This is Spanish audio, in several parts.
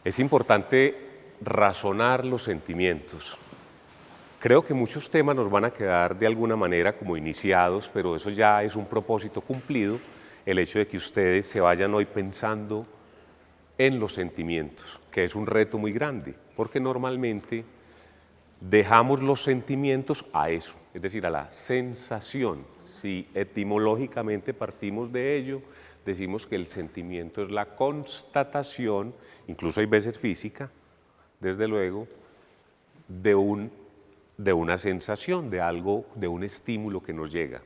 Es importante razonar los sentimientos. Creo que muchos temas nos van a quedar de alguna manera como iniciados, pero eso ya es un propósito cumplido, el hecho de que ustedes se vayan hoy pensando en los sentimientos, que es un reto muy grande, porque normalmente dejamos los sentimientos a eso, es decir, a la sensación. Si etimológicamente partimos de ello, decimos que el sentimiento es la constatación, incluso hay veces física, desde luego, de una sensación, de algo, de un estímulo que nos llega.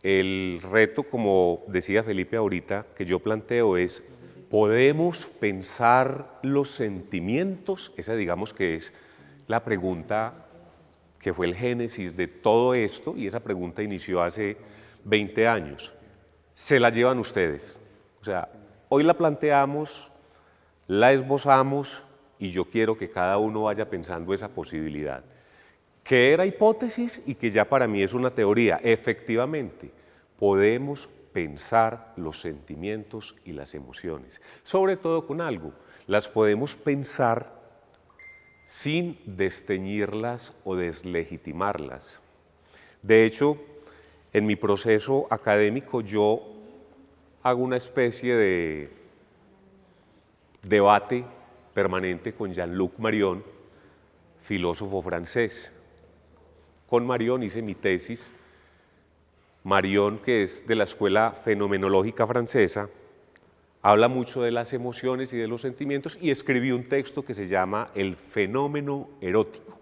El reto, como decía Felipe ahorita, que yo planteo es, ¿podemos pensar los sentimientos? Esa digamos que es la pregunta que fue el génesis de todo esto, y esa pregunta inició hace 20 años. Se la llevan ustedes. O sea, hoy la planteamos, la esbozamos, y yo quiero que cada uno vaya pensando esa posibilidad, que era hipótesis y que ya para mí es una teoría. Efectivamente, podemos pensar los sentimientos y las emociones, sobre todo con algo, las podemos pensar sin desteñirlas o deslegitimarlas. De hecho, en mi proceso académico yo hago una especie de debate permanente con Jean-Luc Marion, filósofo francés. Con Marion hice mi tesis. Marion, que es de la escuela fenomenológica francesa, habla mucho de las emociones y de los sentimientos y escribió un texto que se llama El fenómeno erótico.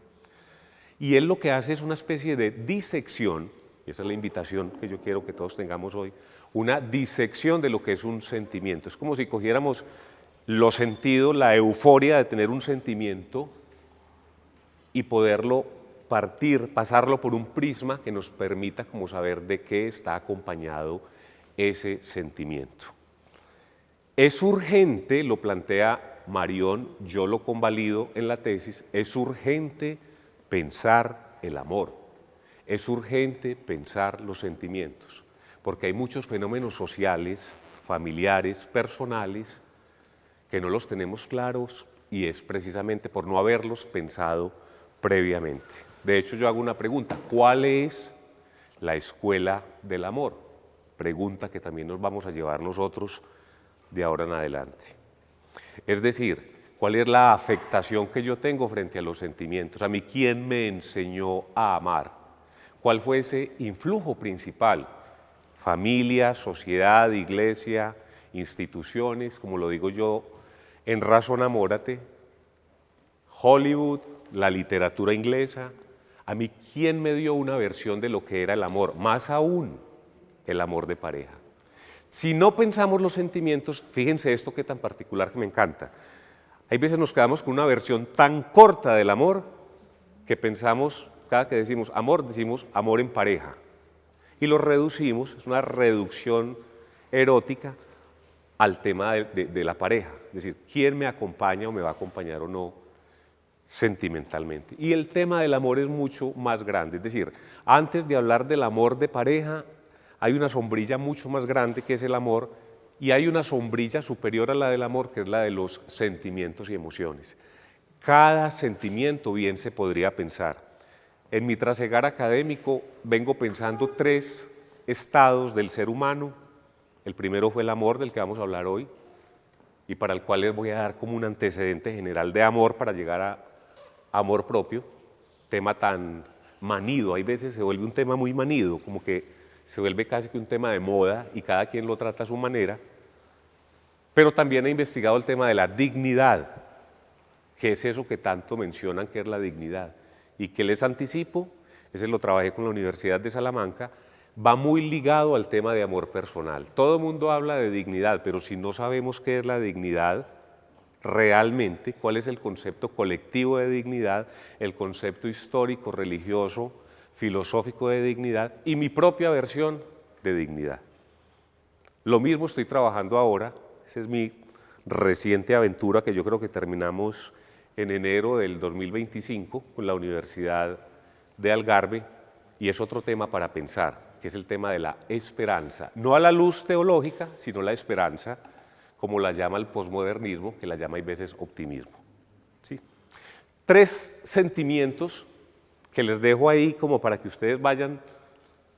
Y él lo que hace es una especie de disección, y esa es la invitación que yo quiero que todos tengamos hoy, una disección de lo que es un sentimiento. Es como si cogiéramos los sentidos, la euforia de tener un sentimiento y poderlo partir, pasarlo por un prisma que nos permita como saber de qué está acompañado ese sentimiento. Es urgente, lo plantea Marion, yo lo convalido en la tesis, es urgente pensar el amor, es urgente pensar los sentimientos, porque hay muchos fenómenos sociales, familiares, personales, que no los tenemos claros y es precisamente por no haberlos pensado previamente. De hecho, yo hago una pregunta, ¿cuál es la escuela del amor? Pregunta que también nos vamos a llevar nosotros de ahora en adelante. Es decir, ¿cuál es la afectación que yo tengo frente a los sentimientos? A mí, ¿quién me enseñó a amar? ¿Cuál fue ese influjo principal? Familia, sociedad, iglesia, instituciones, como lo digo yo, en Razonamórate, Hollywood, la literatura inglesa. A mí, ¿quién me dio una versión de lo que era el amor? Más aún, el amor de pareja. Si no pensamos los sentimientos, fíjense esto que tan particular que me encanta. Hay veces nos quedamos con una versión tan corta del amor que pensamos, cada que decimos amor en pareja. Y lo reducimos, es una reducción erótica al tema de la pareja. Es decir, ¿quién me acompaña o me va a acompañar o no sentimentalmente? Y el tema del amor es mucho más grande. Es decir, antes de hablar del amor de pareja, hay una sombrilla mucho más grande que es el amor y hay una sombrilla superior a la del amor que es la de los sentimientos y emociones. Cada sentimiento bien se podría pensar. En mi trasegar académico vengo pensando 3 estados del ser humano. El primero fue el amor del que vamos a hablar hoy y para el cual les voy a dar como un antecedente general de amor para llegar a amor propio, tema tan manido, hay veces se vuelve un tema muy manido, como que se vuelve casi que un tema de moda y cada quien lo trata a su manera, pero también he investigado el tema de la dignidad, que es eso que tanto mencionan que es la dignidad, y que les anticipo, ese lo trabajé con la Universidad de Salamanca, va muy ligado al tema de amor personal. Todo el mundo habla de dignidad, pero si no sabemos qué es la dignidad, realmente, cuál es el concepto colectivo de dignidad, el concepto histórico, religioso, filosófico de dignidad y mi propia versión de dignidad. Lo mismo estoy trabajando ahora, esa es mi reciente aventura que yo creo que terminamos en enero del 2025 con la Universidad de Algarve y es otro tema para pensar, que es el tema de la esperanza, no a la luz teológica, sino la esperanza como la llama el posmodernismo, que la llama a veces optimismo. ¿Sí? 3 sentimientos que les dejo ahí como para que ustedes vayan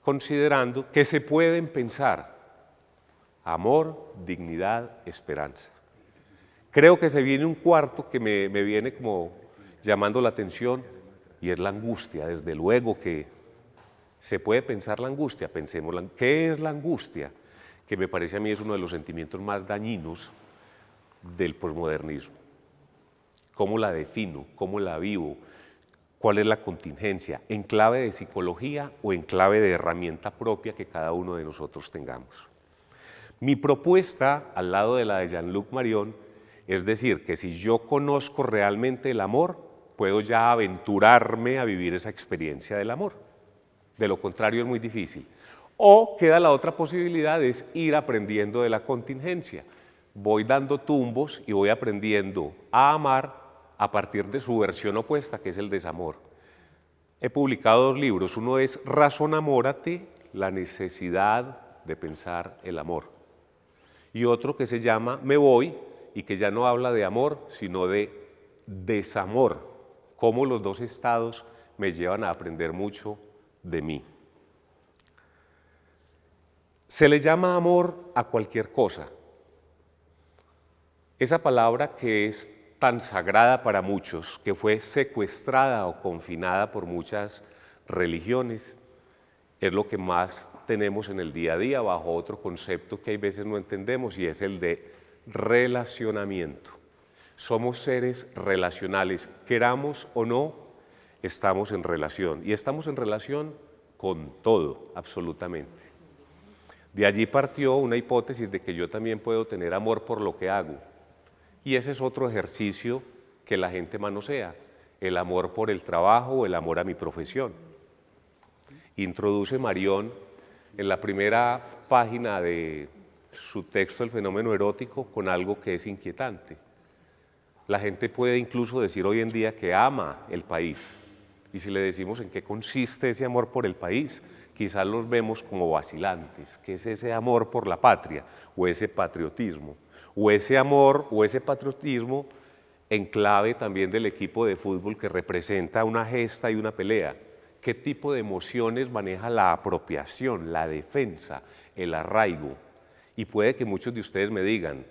considerando que se pueden pensar: amor, dignidad, esperanza. Creo que se viene un cuarto que me viene como llamando la atención, y es la angustia. Desde luego que se puede pensar la angustia, pensemos, ¿qué es la angustia? Que me parece a mí es uno de los sentimientos más dañinos del posmodernismo. ¿Cómo la defino? ¿Cómo la vivo? ¿Cuál es la contingencia? ¿En clave de psicología o en clave de herramienta propia que cada uno de nosotros tengamos? Mi propuesta, al lado de la de Jean-Luc Marion, es decir, que si yo conozco realmente el amor, puedo ya aventurarme a vivir esa experiencia del amor. De lo contrario es muy difícil. O queda la otra posibilidad, es ir aprendiendo de la contingencia. Voy dando tumbos y voy aprendiendo a amar a partir de su versión opuesta, que es el desamor. He publicado 2 libros. Uno es Razonamórate, la necesidad de pensar el amor. Y otro que se llama Me voy, y que ya no habla de amor, sino de desamor. Cómo los 2 estados me llevan a aprender mucho de mí. Se le llama amor a cualquier cosa. Esa palabra que es tan sagrada para muchos, que fue secuestrada o confinada por muchas religiones, es lo que más tenemos en el día a día bajo otro concepto que hay veces no entendemos, y es el de relacionamiento. Somos seres relacionales, queramos o no, estamos en relación, y estamos en relación con todo, absolutamente. De allí partió una hipótesis de que yo también puedo tener amor por lo que hago, y ese es otro ejercicio que la gente manosea, el amor por el trabajo o el amor a mi profesión. Introduce Marion en la primera página de su texto El fenómeno erótico con algo que es inquietante. La gente puede incluso decir hoy en día que ama el país, y si le decimos en qué consiste ese amor por el país, quizás los vemos como vacilantes. ¿Qué es ese amor por la patria o ese patriotismo? O ese amor o ese patriotismo en clave también del equipo de fútbol que representa una gesta y una pelea. ¿Qué tipo de emociones maneja la apropiación, la defensa, el arraigo? Y puede que muchos de ustedes me digan,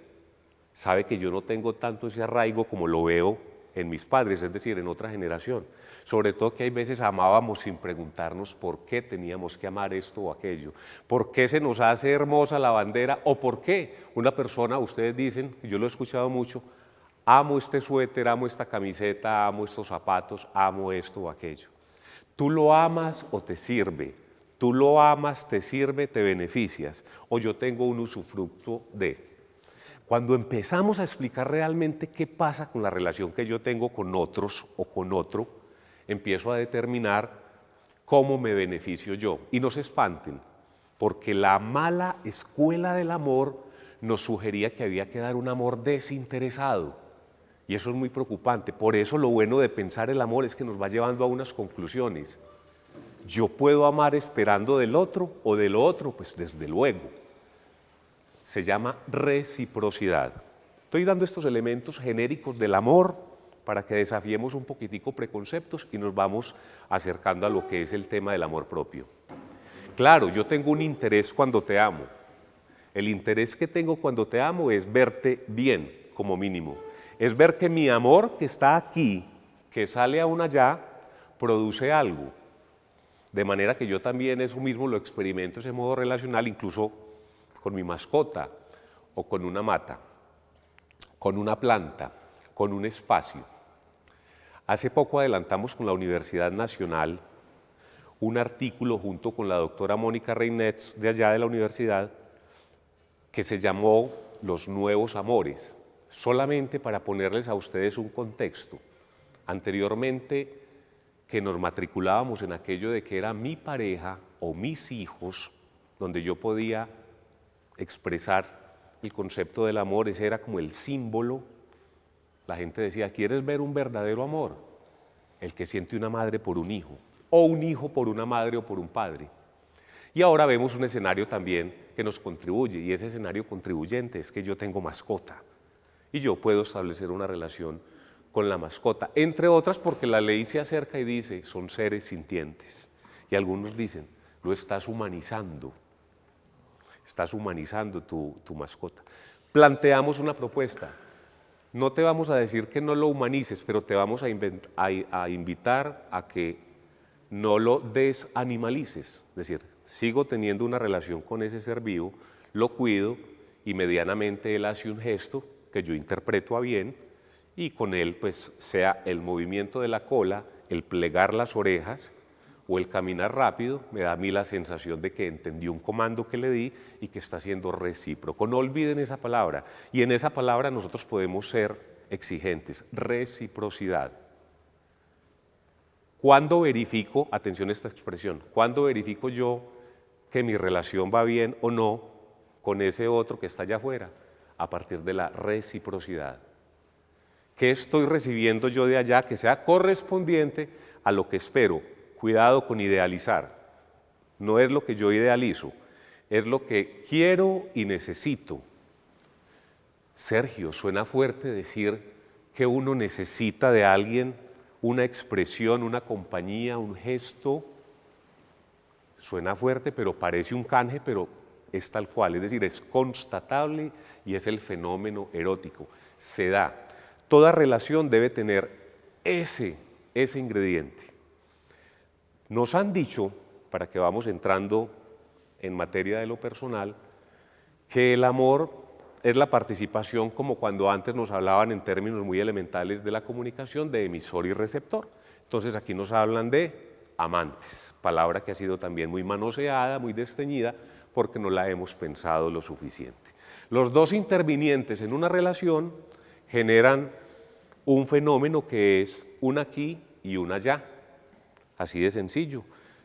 sabe que yo no tengo tanto ese arraigo como lo veo en mis padres, es decir, en otra generación. Sobre todo que hay veces amábamos sin preguntarnos por qué teníamos que amar esto o aquello, por qué se nos hace hermosa la bandera, o por qué una persona, ustedes dicen, yo lo he escuchado mucho, amo este suéter, amo esta camiseta, amo estos zapatos, amo esto o aquello. Tú lo amas o te sirve, tú lo amas, te sirve, te beneficias, o yo tengo un usufructo de. Cuando empezamos a explicar realmente qué pasa con la relación que yo tengo con otros o con otro, empiezo a determinar cómo me beneficio yo. Y no se espanten, porque la mala escuela del amor nos sugería que había que dar un amor desinteresado. Y eso es muy preocupante. Por eso lo bueno de pensar el amor es que nos va llevando a unas conclusiones. Yo puedo amar esperando del otro o del otro, pues desde luego. Se llama reciprocidad. Estoy dando estos elementos genéricos del amor para que desafiemos un poquitico preconceptos y nos vamos acercando a lo que es el tema del amor propio. Claro, yo tengo un interés cuando te amo. El interés que tengo cuando te amo es verte bien, como mínimo. Es ver que mi amor que está aquí, que sale aún allá, produce algo. De manera que yo también eso mismo lo experimento, ese modo relacional, incluso con mi mascota o con una mata, con una planta, con un espacio. Hace poco adelantamos con la Universidad Nacional un artículo junto con la doctora Mónica Reinets de allá de la universidad que se llamó Los Nuevos Amores, solamente para ponerles a ustedes un contexto. Anteriormente que nos matriculábamos en aquello de que era mi pareja o mis hijos, donde yo podía expresar el concepto del amor, ese era como el símbolo. La gente decía, ¿quieres ver un verdadero amor? El que siente una madre por un hijo, o un hijo por una madre o por un padre. Y ahora vemos un escenario también que nos contribuye, y ese escenario contribuyente es que yo tengo mascota y yo puedo establecer una relación con la mascota, entre otras porque la ley se acerca y dice, son seres sintientes. Y algunos dicen, lo estás humanizando tu mascota. Planteamos una propuesta. No te vamos a decir que no lo humanices, pero te vamos a invitar a que no lo desanimalices. Es decir, sigo teniendo una relación con ese ser vivo, lo cuido y medianamente él hace un gesto que yo interpreto a bien y con él pues sea el movimiento de la cola, el plegar las orejas o el caminar rápido, me da a mí la sensación de que entendió un comando que le di y que está siendo recíproco. No olviden esa palabra. Y en esa palabra nosotros podemos ser exigentes. Reciprocidad. ¿Cuándo verifico, atención a esta expresión, cuándo verifico yo que mi relación va bien o no con ese otro que está allá afuera? A partir de la reciprocidad. ¿Qué estoy recibiendo yo de allá que sea correspondiente a lo que espero? Cuidado con idealizar. No es lo que yo idealizo, es lo que quiero y necesito. Sergio, suena fuerte decir que uno necesita de alguien una expresión, una compañía, un gesto. Suena fuerte, pero parece un canje, pero es tal cual. Es decir, es constatable y es el fenómeno erótico. Se da. Toda relación debe tener ese ingrediente. Nos han dicho, para que vamos entrando en materia de lo personal, que el amor es la participación como cuando antes nos hablaban en términos muy elementales de la comunicación de emisor y receptor. Entonces aquí nos hablan de amantes, palabra que ha sido también muy manoseada, muy desteñida, porque no la hemos pensado lo suficiente. Los dos intervinientes en una relación generan un fenómeno que es un aquí y un allá. Así de sencillo.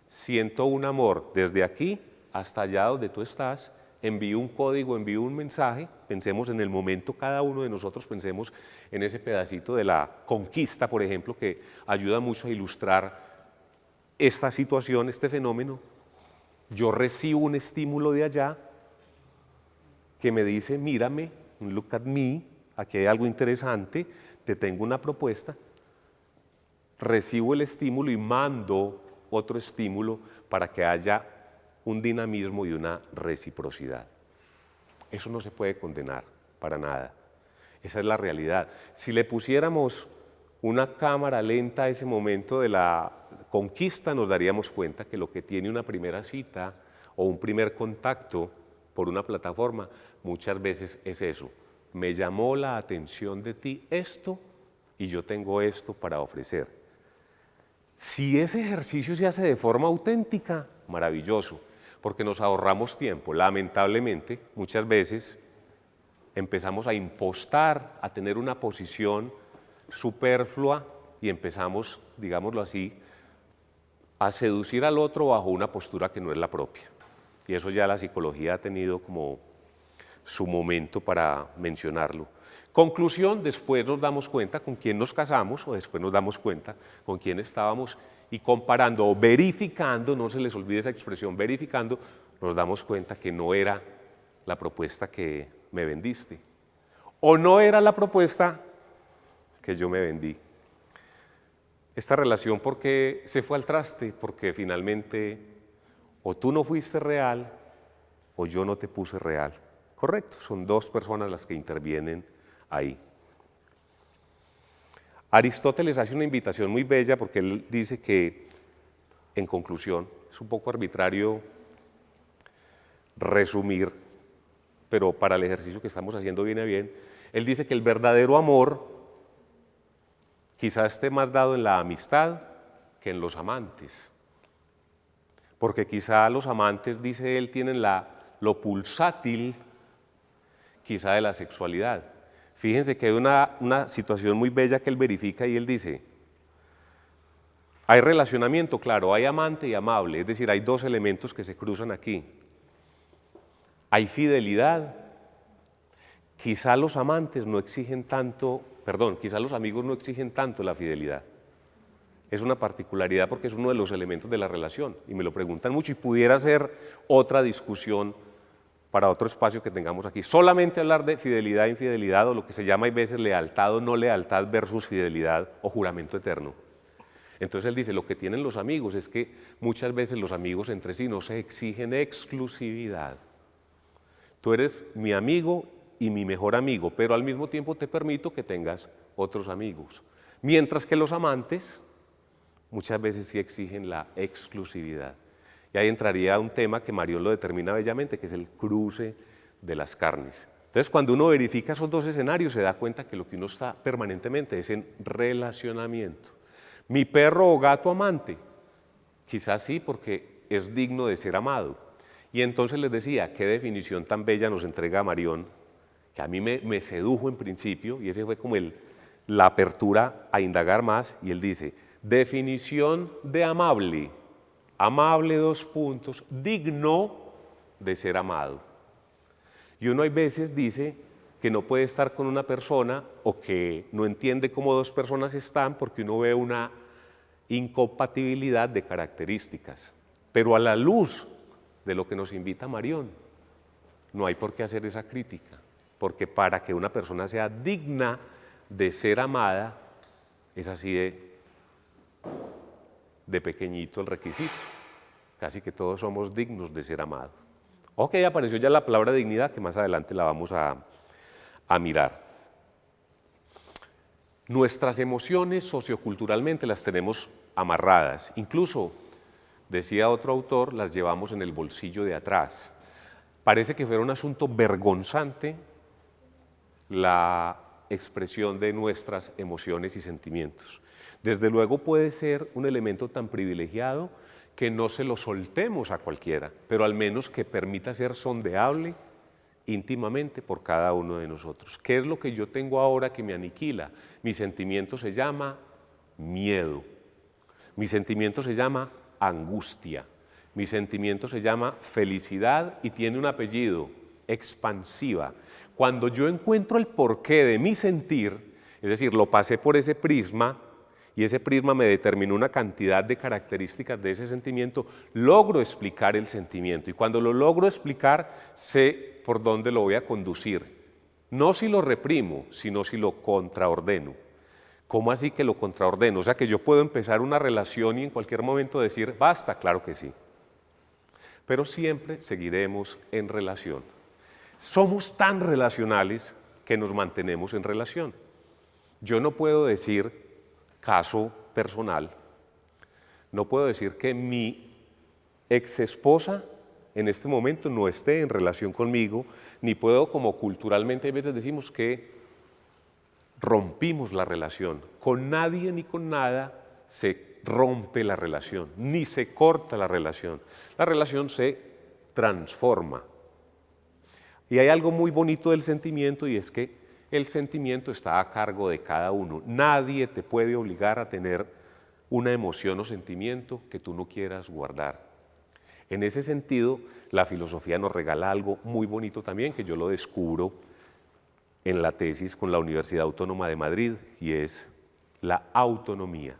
Siento un amor desde aquí hasta allá donde tú estás, envío un código, envío un mensaje, pensemos en el momento, cada uno de nosotros pensemos en ese pedacito de la conquista, por ejemplo, que ayuda mucho a ilustrar esta situación, este fenómeno. Yo recibo un estímulo de allá que me dice, mírame, look at me, aquí hay algo interesante, te tengo una propuesta. Recibo el estímulo y mando otro estímulo para que haya un dinamismo y una reciprocidad. Eso no se puede condenar para nada. Esa es la realidad. Si le pusiéramos una cámara lenta a ese momento de la conquista, nos daríamos cuenta que lo que tiene una primera cita o un primer contacto por una plataforma muchas veces es eso. Me llamó la atención de ti esto y yo tengo esto para ofrecer. Si ese ejercicio se hace de forma auténtica, maravilloso, porque nos ahorramos tiempo. Lamentablemente, muchas veces empezamos a impostar, a tener una posición superflua y empezamos, digámoslo así, a seducir al otro bajo una postura que no es la propia. Y eso ya la psicología ha tenido como su momento para mencionarlo. Conclusión, después nos damos cuenta con quién nos casamos o después nos damos cuenta con quién estábamos y comparando o verificando, no se les olvide esa expresión, verificando, nos damos cuenta que no era la propuesta que me vendiste o no era la propuesta que yo me vendí. Esta relación, ¿por qué se fue al traste? Porque finalmente o tú no fuiste real o yo no te puse real. Correcto, son dos personas las que intervienen ahí. Aristóteles hace una invitación muy bella porque él dice que, en conclusión, es un poco arbitrario resumir, pero para el ejercicio que estamos haciendo viene bien. Él dice que el verdadero amor quizás esté más dado en la amistad que en los amantes. Porque quizá los amantes, dice él, tienen lo pulsátil quizá de la sexualidad. Fíjense que hay una situación muy bella que él verifica y él dice, hay relacionamiento, claro, hay amante y amable, es decir, hay dos elementos que se cruzan aquí. Hay fidelidad, quizá los amantes no exigen tanto, quizá los amigos no exigen tanto la fidelidad. es una particularidad porque es uno de los elementos de la relación y me lo preguntan mucho y pudiera ser otra discusión para otro espacio que tengamos aquí. Solamente hablar de fidelidad e infidelidad o lo que se llama a veces lealtad o no lealtad versus fidelidad o juramento eterno. Entonces él dice, lo que tienen los amigos es que muchas veces los amigos entre sí no se exigen exclusividad. Tú eres mi amigo y mi mejor amigo, pero al mismo tiempo te permito que tengas otros amigos. Mientras que los amantes muchas veces sí exigen la exclusividad. Y ahí entraría un tema que Marión lo determina bellamente, que es el cruce de las carnes. Entonces, cuando uno verifica esos dos escenarios, se da cuenta que lo que uno está permanentemente es en relacionamiento. Mi perro o gato amante, quizás sí, porque es digno de ser amado. Y entonces les decía, qué definición tan bella nos entrega Marión, que a mí me sedujo en principio, y ese fue como la apertura a indagar más, y él dice, definición de amable, amable 2 puntos, digno de ser amado. Y uno hay veces dice que no puede estar con una persona o que no entiende cómo 2 personas están porque uno ve una incompatibilidad de características. Pero a la luz de lo que nos invita Marión, no hay por qué hacer esa crítica, porque para que una persona sea digna de ser amada, es así de pequeñito el requisito. Casi que todos somos dignos de ser amados. Ok, apareció ya la palabra dignidad, que más adelante la vamos a mirar. Nuestras emociones socioculturalmente las tenemos amarradas. Incluso, decía otro autor, las llevamos en el bolsillo de atrás. Parece que fuera un asunto vergonzante la expresión de nuestras emociones y sentimientos. Desde luego puede ser un elemento tan privilegiado que no se lo soltemos a cualquiera, pero al menos que permita ser sondeable íntimamente por cada uno de nosotros. ¿Qué es lo que yo tengo ahora que me aniquila? Mi sentimiento se llama miedo, mi sentimiento se llama angustia, mi sentimiento se llama felicidad y tiene un apellido, expansiva. Cuando yo encuentro el porqué de mi sentir, es decir, lo pasé por ese prisma y ese prisma me determinó una cantidad de características de ese sentimiento, logro explicar el sentimiento y cuando lo logro explicar sé por dónde lo voy a conducir. No si lo reprimo, sino si lo contraordeno. ¿Cómo así que lo contraordeno? O sea que yo puedo empezar una relación y en cualquier momento decir, basta, claro que sí. Pero siempre seguiremos en relación. Somos tan relacionales que nos mantenemos en relación. Yo no puedo decir, caso personal, no puedo decir que mi exesposa en este momento no esté en relación conmigo, ni puedo, como culturalmente a veces decimos, que rompimos la relación. Con nadie ni con nada se rompe la relación, ni se corta la relación. La relación se transforma. Y hay algo muy bonito del sentimiento y es que el sentimiento está a cargo de cada uno. Nadie te puede obligar a tener una emoción o sentimiento que tú no quieras guardar. En ese sentido, la filosofía nos regala algo muy bonito también, que yo lo descubro en la tesis con la Universidad Autónoma de Madrid, y es la autonomía.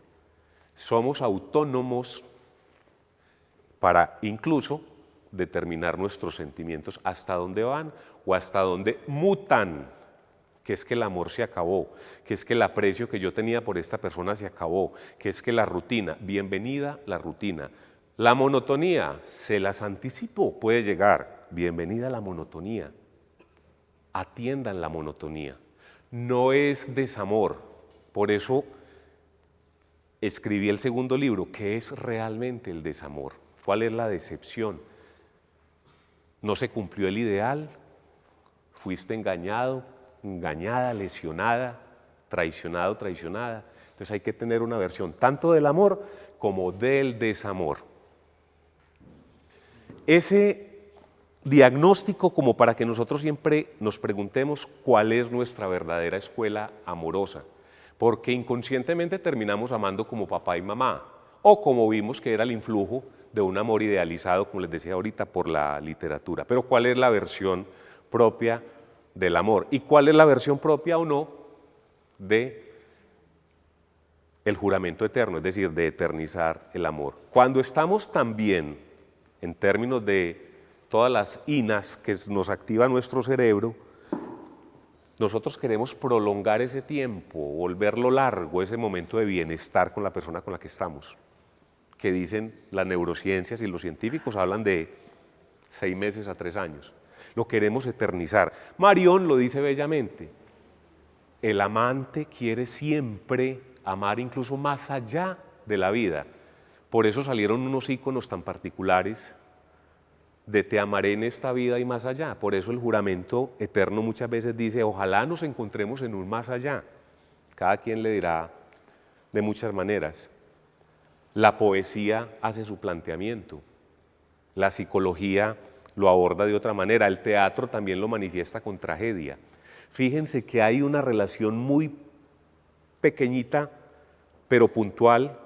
Somos autónomos para incluso determinar nuestros sentimientos hasta dónde van o hasta dónde mutan, que es que el amor se acabó, que es que el aprecio que yo tenía por esta persona se acabó, que es que la rutina, bienvenida la rutina. La monotonía, se las anticipo, puede llegar, bienvenida a la monotonía. Atiendan la monotonía, no es desamor, por eso escribí el segundo libro, ¿qué es realmente el desamor? ¿Cuál es la decepción? ¿No se cumplió el ideal? ¿Fuiste engañado, engañada, lesionada, traicionado, traicionada? Entonces hay que tener una versión tanto del amor como del desamor. Ese diagnóstico como para que nosotros siempre nos preguntemos cuál es nuestra verdadera escuela amorosa, porque inconscientemente terminamos amando como papá y mamá, o como vimos que era el influjo de un amor idealizado, como les decía ahorita, por la literatura. Pero ¿cuál es la versión propia del amor? ¿Y cuál es la versión propia o no de el juramento eterno, es decir, de eternizar el amor. Cuando estamos también en términos de todas las inas que nos activa nuestro cerebro, nosotros queremos prolongar ese tiempo, volverlo largo, ese momento de bienestar con la persona con la que estamos, que dicen las neurociencias y los científicos hablan de 6 meses a 3 años. Lo queremos eternizar. Marion lo dice bellamente, el amante quiere siempre amar incluso más allá de la vida. Por eso salieron unos íconos tan particulares de te amaré en esta vida y más allá. Por eso el juramento eterno muchas veces dice, ojalá nos encontremos en un más allá. Cada quien le dirá de muchas maneras. La poesía hace su planteamiento. La psicología lo aborda de otra manera. El teatro también lo manifiesta con tragedia. Fíjense que hay una relación muy pequeñita, pero puntual,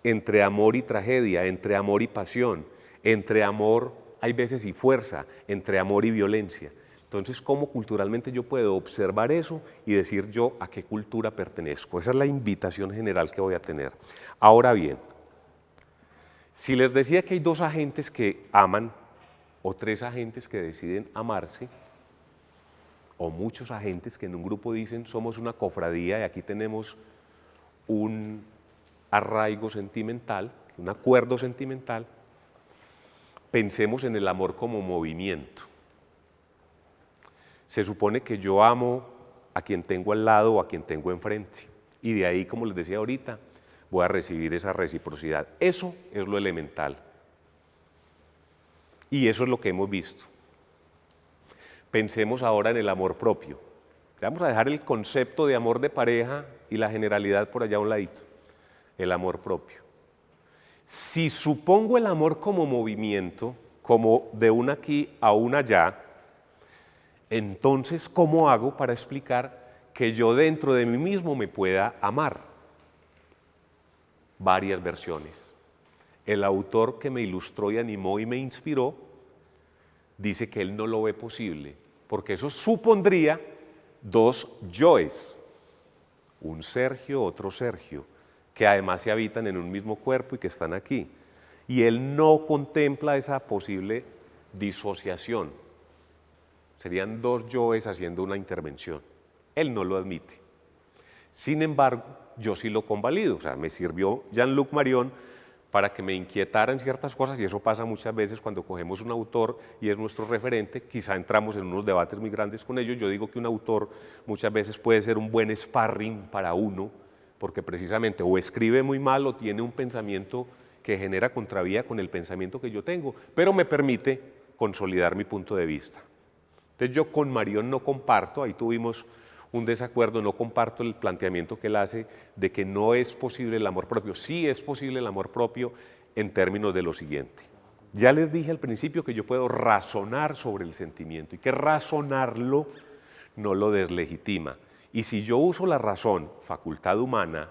entre amor y tragedia, entre amor y pasión, entre amor, hay veces, y fuerza, entre amor y violencia. Entonces, ¿cómo culturalmente yo puedo observar eso y decir yo a qué cultura pertenezco? Esa es la invitación general que voy a tener. Ahora bien, si les decía que hay 2 agentes que aman, o 3 agentes que deciden amarse, o muchos agentes que en un grupo dicen somos una cofradía y aquí tenemos un arraigo sentimental, un acuerdo sentimental, pensemos en el amor como movimiento. Se supone que yo amo a quien tengo al lado o a quien tengo enfrente y de ahí, como les decía ahorita, voy a recibir esa reciprocidad. Eso es lo elemental y eso es lo que hemos visto. Pensemos ahora en el amor propio. Vamos a dejar el concepto de amor de pareja y la generalidad por allá a un ladito. El amor propio. Si supongo el amor como movimiento, como de un aquí a un allá, entonces, ¿cómo hago para explicar que yo dentro de mí mismo me pueda amar? Varias versiones. El autor que me ilustró y animó y me inspiró dice que él no lo ve posible, porque eso supondría 2 yoes, un Sergio, otro Sergio, que además se habitan en un mismo cuerpo y que están aquí. Y él no contempla esa posible disociación. Serían 2 yoes haciendo una intervención. Él no lo admite. Sin embargo, yo sí lo convalido. O sea, me sirvió Jean-Luc Marion para que me inquietaran ciertas cosas, y eso pasa muchas veces cuando cogemos un autor y es nuestro referente, quizá entramos en unos debates muy grandes con ellos. Yo digo que un autor muchas veces puede ser un buen sparring para uno, porque precisamente o escribe muy mal o tiene un pensamiento que genera contravía con el pensamiento que yo tengo, pero me permite consolidar mi punto de vista. Entonces yo con Marion no comparto, ahí tuvimos un desacuerdo, no comparto el planteamiento que él hace de que no es posible el amor propio. Sí es posible el amor propio en términos de lo siguiente. Ya les dije al principio que yo puedo razonar sobre el sentimiento y que razonarlo no lo deslegitima. Y si yo uso la razón, facultad humana,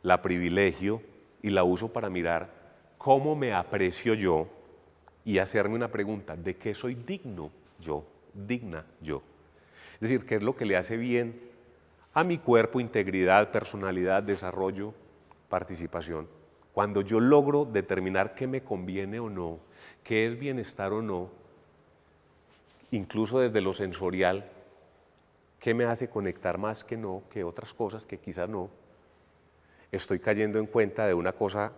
la privilegio y la uso para mirar cómo me aprecio yo y hacerme una pregunta, ¿de qué soy digno yo, digna yo? Es decir, ¿qué es lo que le hace bien a mi cuerpo, integridad, personalidad, desarrollo, participación? Cuando yo logro determinar qué me conviene o no, qué es bienestar o no, incluso desde lo sensorial, qué me hace conectar más que no, que otras cosas que quizás no, estoy cayendo en cuenta de una cosa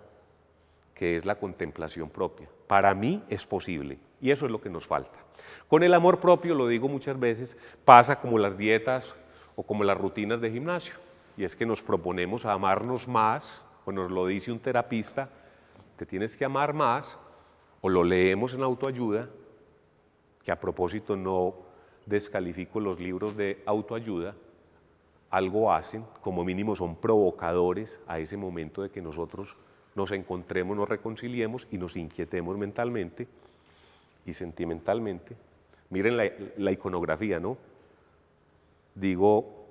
que es la contemplación propia. Para mí es posible y eso es lo que nos falta. Con el amor propio, lo digo muchas veces, pasa como las dietas o como las rutinas de gimnasio, y es que nos proponemos a amarnos más, o nos lo dice un terapista, te tienes que amar más, o lo leemos en autoayuda, que a propósito no descalifico los libros de autoayuda, algo hacen, como mínimo son provocadores a ese momento de que nosotros nos encontremos, nos reconciliemos y nos inquietemos mentalmente y sentimentalmente. Miren la iconografía, ¿no? Digo,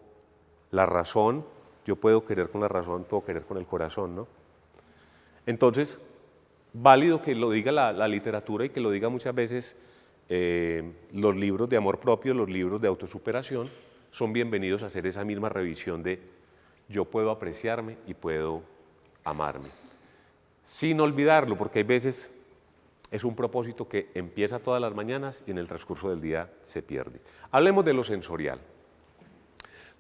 la razón, yo puedo querer con la razón, puedo querer con el corazón, ¿no? Entonces, válido que lo diga la literatura y que lo diga muchas veces los libros de amor propio, los libros de autosuperación, son bienvenidos a hacer esa misma revisión de yo puedo apreciarme y puedo amarme. Sin olvidarlo, porque hay veces es un propósito que empieza todas las mañanas y en el transcurso del día se pierde. Hablemos de lo sensorial.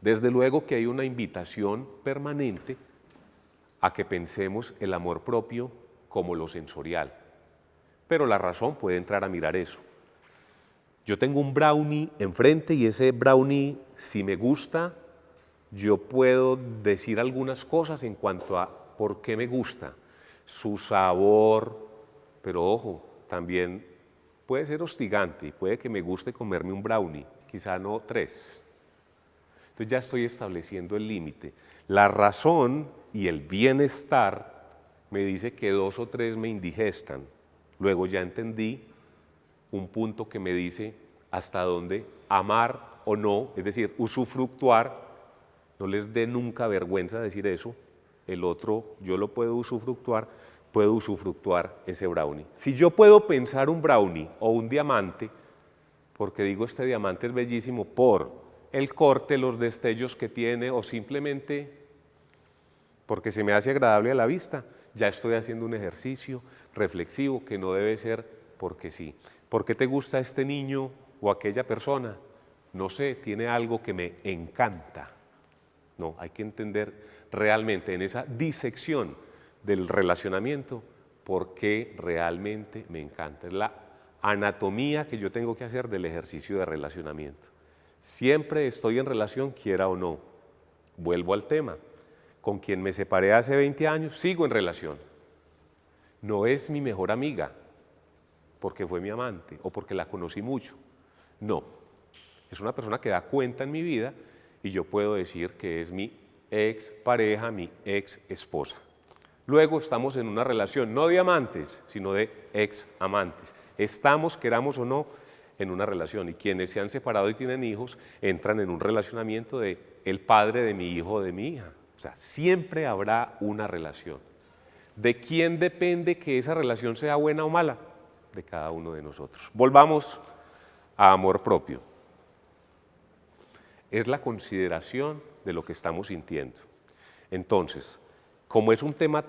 Desde luego que hay una invitación permanente a que pensemos el amor propio como lo sensorial, pero la razón puede entrar a mirar eso. Yo tengo un brownie enfrente y ese brownie, si me gusta, yo puedo decir algunas cosas en cuanto a por qué me gusta, su sabor, pero ojo, también puede ser hostigante y puede que me guste comerme un brownie, quizá no 3. Entonces ya estoy estableciendo el límite. La razón y el bienestar me dice que 2 o 3 me indigestan. Luego ya entendí un punto que me dice hasta dónde amar o no, es decir, usufructuar. No les dé nunca vergüenza decir eso. El otro, yo lo puedo usufructuar ese brownie. Si yo puedo pensar un brownie o un diamante, porque digo este diamante es bellísimo por el corte, los destellos que tiene o simplemente porque se me hace agradable a la vista, ya estoy haciendo un ejercicio reflexivo que no debe ser porque sí. ¿Por qué te gusta este niño o aquella persona? No sé, tiene algo que me encanta. No, hay que entender realmente en esa disección del relacionamiento por qué realmente me encanta. Es la anatomía que yo tengo que hacer del ejercicio de relacionamiento. Siempre estoy en relación, quiera o no. Vuelvo al tema. Con quien me separé hace 20 años, sigo en relación. No es mi mejor amiga, porque fue mi amante o porque la conocí mucho. No, es una persona que da cuenta en mi vida y yo puedo decir que es mi ex pareja, mi ex esposa. Luego estamos en una relación, no de amantes, sino de ex amantes. Estamos, queramos o no, en una relación y quienes se han separado y tienen hijos entran en un relacionamiento de el padre de mi hijo o de mi hija. O sea, siempre habrá una relación. ¿De quién depende que esa relación sea buena o mala? De cada uno de nosotros. Volvamos a amor propio. Es la consideración de lo que estamos sintiendo. Entonces, como es un tema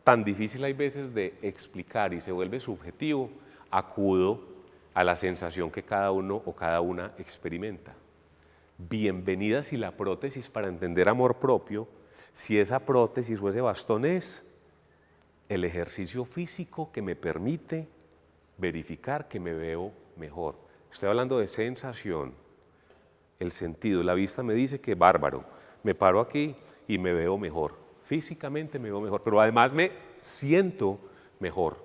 tan difícil hay veces de explicar y se vuelve subjetivo, acudo a la sensación que cada uno o cada una experimenta. Bienvenida si la prótesis para entender amor propio, si esa prótesis o ese bastón es el ejercicio físico que me permite verificar que me veo mejor. Estoy hablando de sensación, el sentido. La vista me dice que bárbaro, me paro aquí y me veo mejor. Físicamente me veo mejor, pero además me siento mejor,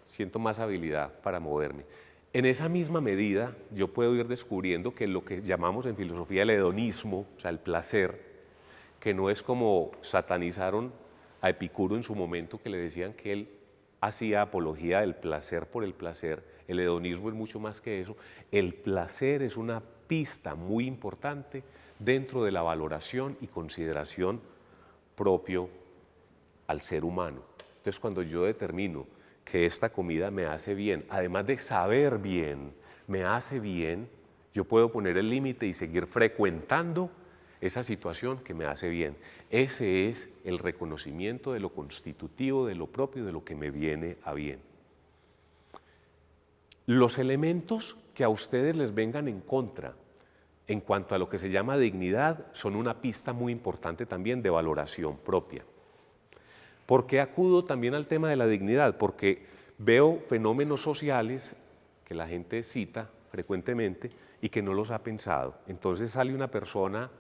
siento más habilidad para moverme. En esa misma medida yo puedo ir descubriendo que lo que llamamos en filosofía el hedonismo, o sea, el placer, que no es como satanizaron a Epicuro en su momento, que le decían que él hacía apología del placer por el placer. El hedonismo es mucho más que eso. El placer es una pista muy importante dentro de la valoración y consideración propio al ser humano. Entonces, cuando yo determino que esta comida me hace bien, además de saber bien, me hace bien, yo puedo poner el límite y seguir frecuentando esa situación que me hace bien. Ese es el reconocimiento de lo constitutivo, de lo propio, de lo que me viene a bien. Los elementos que a ustedes les vengan en contra en cuanto a lo que se llama dignidad son una pista muy importante también de valoración propia. ¿Por qué acudo también al tema de la dignidad? Porque veo fenómenos sociales que la gente cita frecuentemente y que no los ha pensado. Entonces sale una persona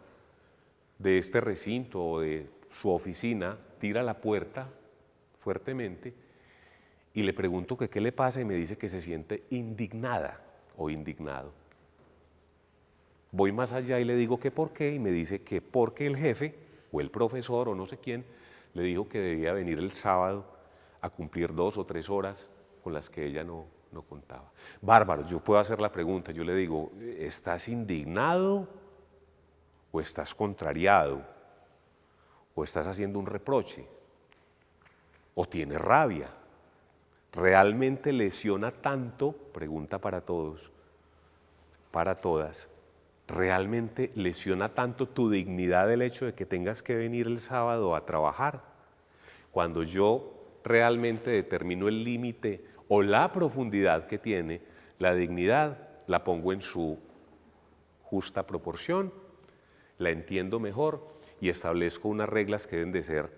de este recinto o de su oficina, tira la puerta fuertemente y le pregunto que qué le pasa y me dice que se siente indignada o indignado. Voy más allá y le digo que por qué y me dice que porque el jefe o el profesor o no sé quién le dijo que debía venir el sábado a cumplir 2 o 3 horas con las que ella no contaba. Bárbaro, yo puedo hacer la pregunta, yo le digo, ¿estás indignado o estás contrariado? ¿O estás haciendo un reproche? ¿O tienes rabia? ¿Realmente lesiona tanto? Pregunta para todos, para todas. ¿realmente lesiona tanto tu dignidad el hecho de que tengas que venir el sábado a trabajar? Cuando yo realmente determino el límite o la profundidad que tiene la dignidad, la pongo en su justa proporción, la entiendo mejor y establezco unas reglas que deben de ser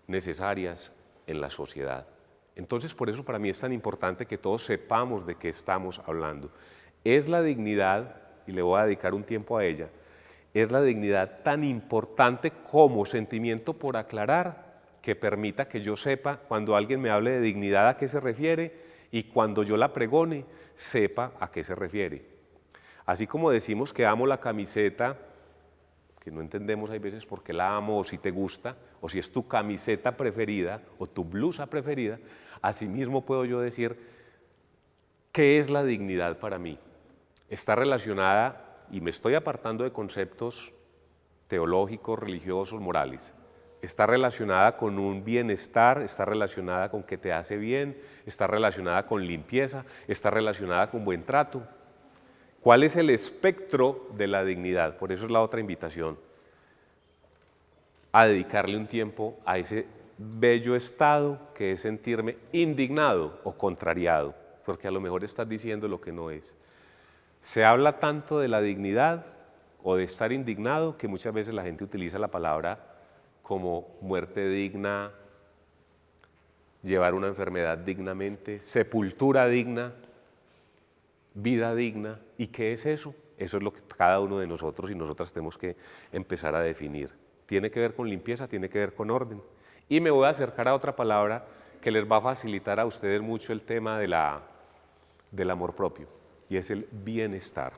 necesarias en la sociedad. Entonces, por eso para mí es tan importante que todos sepamos de qué estamos hablando. Es la dignidad, y le voy a dedicar un tiempo a ella, es la dignidad tan importante como sentimiento por aclarar, que permita que yo sepa cuando alguien me hable de dignidad a qué se refiere y cuando yo la pregone, sepa a qué se refiere. Así como decimos que amo la camiseta, que no entendemos hay veces por qué la amo o si te gusta, o si es tu camiseta preferida o tu blusa preferida, asimismo puedo yo decir qué es la dignidad para mí. Está relacionada, y me estoy apartando de conceptos teológicos, religiosos, morales, está relacionada con un bienestar, está relacionada con que te hace bien, está relacionada con limpieza, está relacionada con buen trato. ¿Cuál es el espectro de la dignidad? Por eso es la otra invitación, a dedicarle un tiempo a ese bello estado que es sentirme indignado o contrariado, porque a lo mejor estás diciendo lo que no es. Se habla tanto de la dignidad o de estar indignado que muchas veces la gente utiliza la palabra como muerte digna, llevar una enfermedad dignamente, sepultura digna, vida digna. ¿Y qué es eso? Eso es lo que cada uno de nosotros y nosotras tenemos que empezar a definir. Tiene que ver con limpieza, tiene que ver con orden. Y me voy a acercar a otra palabra que les va a facilitar a ustedes mucho el tema del amor propio, y es el bienestar.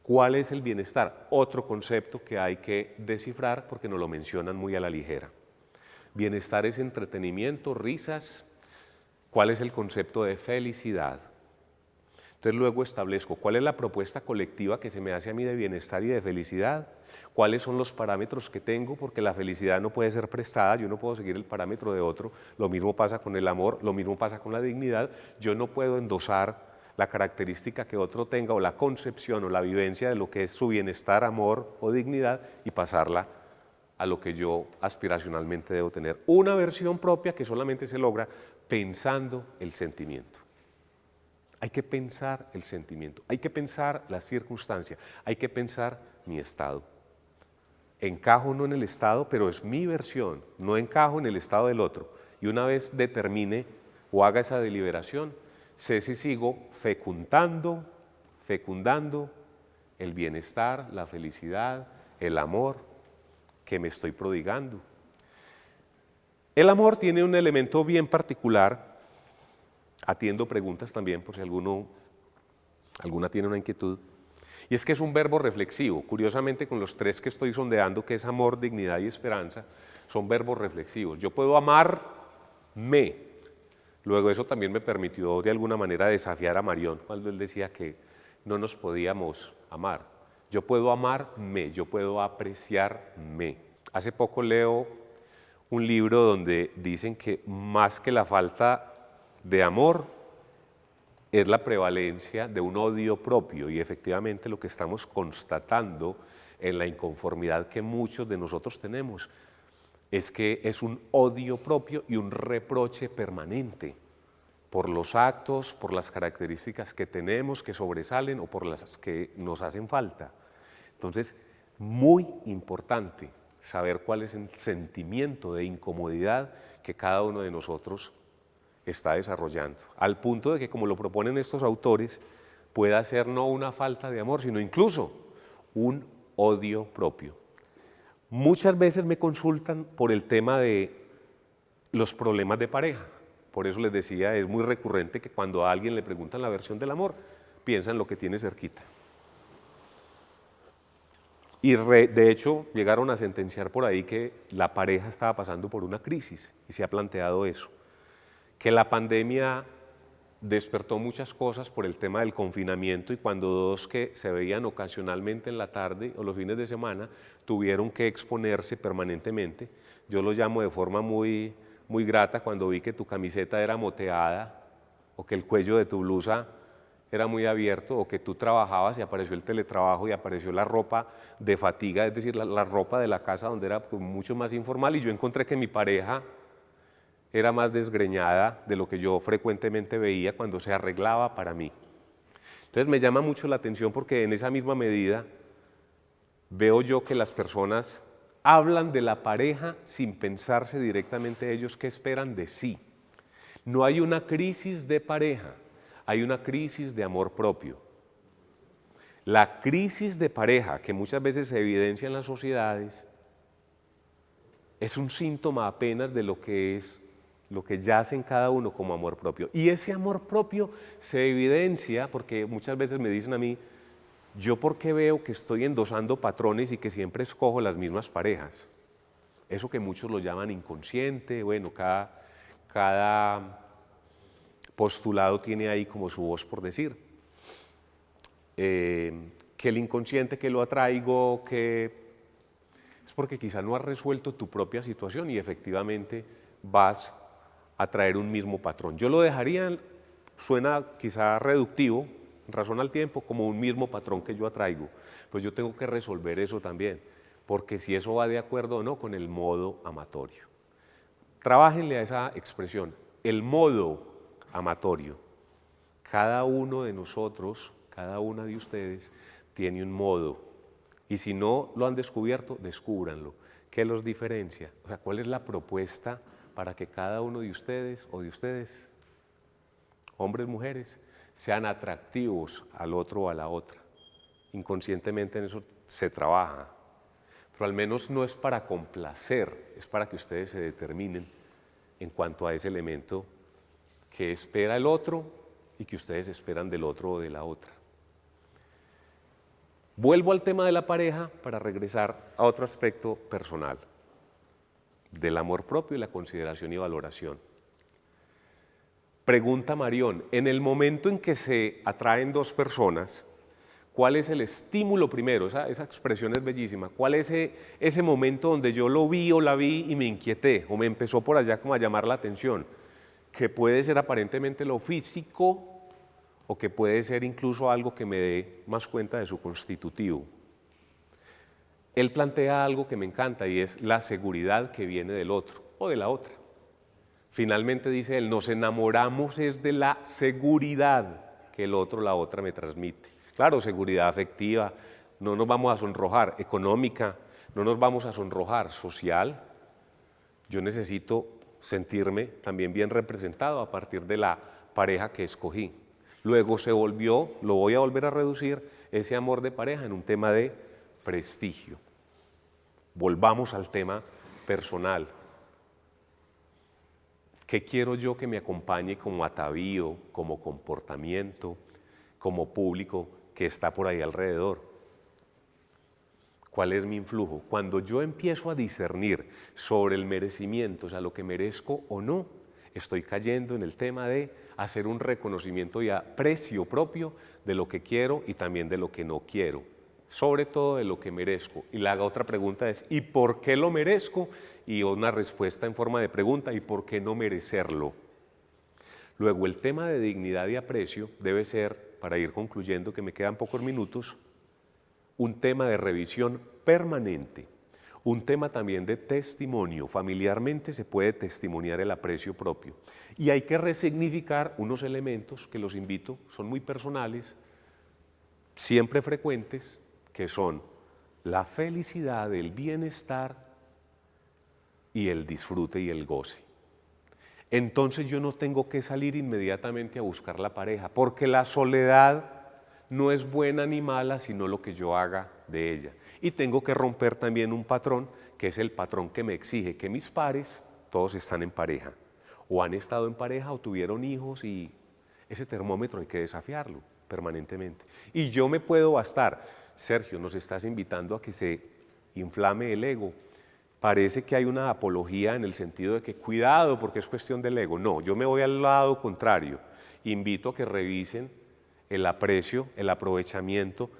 ¿Cuál es el bienestar? Otro concepto que hay que descifrar porque nos lo mencionan muy a la ligera. Bienestar es entretenimiento, risas. ¿Cuál es el concepto de felicidad? Entonces luego establezco cuál es la propuesta colectiva que se me hace a mí de bienestar y de felicidad, cuáles son los parámetros que tengo, porque la felicidad no puede ser prestada, yo no puedo seguir el parámetro de otro, lo mismo pasa con el amor, lo mismo pasa con la dignidad, yo no puedo endosar la característica que otro tenga o la concepción o la vivencia de lo que es su bienestar, amor o dignidad y pasarla a lo que yo aspiracionalmente debo tener. Una versión propia que solamente se logra pensando el sentimiento. Hay que pensar el sentimiento, hay que pensar la circunstancia, hay que pensar mi estado. Encajo no en el estado, pero es mi versión, no encajo en el estado del otro. Y una vez determine o haga esa deliberación, sé si sigo fecundando el bienestar, la felicidad, el amor que me estoy prodigando. El amor tiene un elemento bien particular. Atiendo preguntas también por si alguna tiene una inquietud. Y es que es un verbo reflexivo. Curiosamente, con los tres que estoy sondeando, que es amor, dignidad y esperanza, son verbos reflexivos. Yo puedo amarme. Luego eso también me permitió de alguna manera desafiar a Marión cuando él decía que no nos podíamos amar. Yo puedo amarme, yo puedo apreciarme. Hace poco leo un libro donde dicen que más que la falta de amor es la prevalencia de un odio propio, y efectivamente lo que estamos constatando en la inconformidad que muchos de nosotros tenemos es que es un odio propio y un reproche permanente por los actos, por las características que tenemos que sobresalen o por las que nos hacen falta. Entonces, muy importante saber cuál es el sentimiento de incomodidad que cada uno de nosotros está desarrollando, al punto de que, como lo proponen estos autores, pueda ser no una falta de amor, sino incluso un odio propio. Muchas veces me consultan por el tema de los problemas de pareja. Por eso les decía, es muy recurrente que cuando a alguien le preguntan la versión del amor, piensa en lo que tiene cerquita. Y de hecho llegaron a sentenciar por ahí que la pareja estaba pasando por una crisis y se ha planteado eso. Que la pandemia despertó muchas cosas por el tema del confinamiento, y cuando dos que se veían ocasionalmente en la tarde o los fines de semana tuvieron que exponerse permanentemente. Yo lo llamo de forma muy grata cuando vi que tu camiseta era moteada o que el cuello de tu blusa era muy abierto, o que tú trabajabas y apareció el teletrabajo y apareció la ropa de fatiga, es decir, la ropa de la casa, donde era pues, mucho más informal, y yo encontré que mi pareja era más desgreñada de lo que yo frecuentemente veía cuando se arreglaba para mí. Entonces me llama mucho la atención porque en esa misma medida veo yo que las personas hablan de la pareja sin pensarse directamente ellos qué esperan de sí. No hay una crisis de pareja, hay una crisis de amor propio. La crisis de pareja, que muchas veces se evidencia en las sociedades, es un síntoma apenas de lo que es, lo que yace en cada uno como amor propio. Y ese amor propio se evidencia porque muchas veces me dicen a mí, yo por qué veo que estoy endosando patrones y que siempre escojo las mismas parejas. Eso que muchos lo llaman inconsciente, bueno, cada postulado tiene ahí como su voz por decir. Que el inconsciente que lo atraigo, que es porque quizá no has resuelto tu propia situación y efectivamente vas a traer un mismo patrón. Yo lo dejaría, suena quizá reductivo, en razón al tiempo, como un mismo patrón que yo atraigo. Pues yo tengo que resolver eso también, porque si eso va de acuerdo o no con el modo amatorio. Trabájenle a esa expresión, el modo amatorio. Cada uno de nosotros, cada una de ustedes, tiene un modo. Y si no lo han descubierto, descúbranlo. ¿Qué los diferencia? O sea, ¿cuál es la propuesta para que cada uno de ustedes o de ustedes, hombres, mujeres, sean atractivos al otro o a la otra? Inconscientemente en eso se trabaja, pero al menos no es para complacer, es para que ustedes se determinen en cuanto a ese elemento que espera el otro y que ustedes esperan del otro o de la otra. Vuelvo al tema de la pareja para regresar a otro aspecto personal, del amor propio y la consideración y valoración. Pregunta Marión, en el momento en que se atraen dos personas, ¿cuál es el estímulo primero? Esa expresión es bellísima. ¿Cuál es ese momento donde yo lo vi o la vi y me inquieté o me empezó por allá como a llamar la atención? Que puede ser aparentemente lo físico o que puede ser incluso algo que me dé más cuenta de su constitutivo. Él plantea algo que me encanta y es la seguridad que viene del otro o de la otra. Finalmente dice él, nos enamoramos es de la seguridad que el otro o la otra me transmite. Claro, seguridad afectiva, no nos vamos a sonrojar, económica, no nos vamos a sonrojar, social. Yo necesito sentirme también bien representado a partir de la pareja que escogí. Luego se volvió, lo voy a volver a reducir, ese amor de pareja en un tema de prestigio. Volvamos al tema personal. ¿Qué quiero yo que me acompañe como atavío, como comportamiento, como público que está por ahí alrededor? ¿Cuál es mi influjo? Cuando yo empiezo a discernir sobre el merecimiento, o sea, lo que merezco o no, estoy cayendo en el tema de hacer un reconocimiento y aprecio propio de lo que quiero y también de lo que no quiero, sobre todo de lo que merezco. Y la otra pregunta es, ¿y por qué lo merezco? Y una respuesta en forma de pregunta, ¿y por qué no merecerlo? Luego, el tema de dignidad y aprecio debe ser, para ir concluyendo, que me quedan pocos minutos, un tema de revisión permanente, un tema también de testimonio. Familiarmente se puede testimoniar el aprecio propio y hay que resignificar unos elementos que los invito, son muy personales, siempre frecuentes, que son la felicidad, el bienestar y el disfrute y el goce. Entonces yo no tengo que salir inmediatamente a buscar la pareja, porque la soledad no es buena ni mala, sino lo que yo haga de ella. Y tengo que romper también un patrón, que es el patrón que me exige que mis pares todos están en pareja, o han estado en pareja o tuvieron hijos, y ese termómetro hay que desafiarlo permanentemente. Y yo me puedo bastar. Sergio, nos estás invitando a que se inflame el ego. Parece que hay una apología en el sentido de que cuidado porque es cuestión del ego. No, yo me voy al lado contrario. Invito a que revisen el aprecio, el aprovechamiento,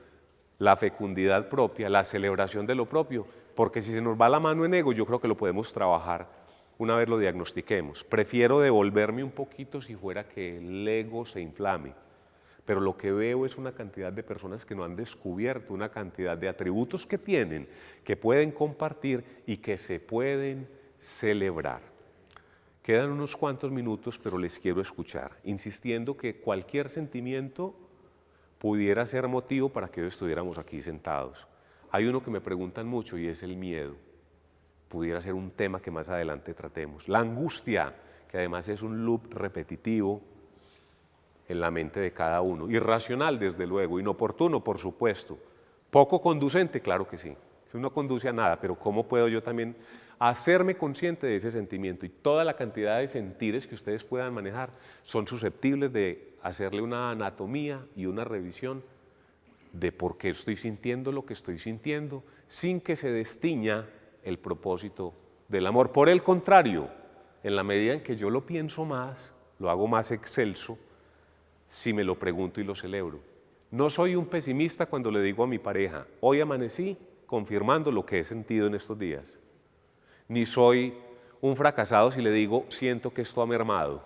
la fecundidad propia, la celebración de lo propio, porque si se nos va la mano en ego, yo creo que lo podemos trabajar una vez lo diagnostiquemos. Prefiero devolverme un poquito si fuera que el ego se inflame, pero lo que veo es una cantidad de personas que no han descubierto una cantidad de atributos que tienen, que pueden compartir y que se pueden celebrar. Quedan unos cuantos minutos, pero les quiero escuchar, insistiendo que cualquier sentimiento pudiera ser motivo para que hoy estuviéramos aquí sentados. Hay uno que me preguntan mucho y es el miedo. Pudiera ser un tema que más adelante tratemos. La angustia, que además es un loop repetitivo en la mente de cada uno. Irracional, desde luego, inoportuno, por supuesto. Poco conducente, claro que sí. Eso no conduce a nada, pero ¿cómo puedo yo también hacerme consciente de ese sentimiento? Y toda la cantidad de sentires que ustedes puedan manejar son susceptibles de hacerle una anatomía y una revisión de por qué estoy sintiendo lo que estoy sintiendo, sin que se destiña el propósito del amor. Por el contrario, en la medida en que yo lo pienso más, lo hago más excelso, si me lo pregunto y lo celebro. No soy un pesimista cuando le digo a mi pareja, hoy amanecí confirmando lo que he sentido en estos días. Ni soy un fracasado si le digo, siento que esto ha mermado.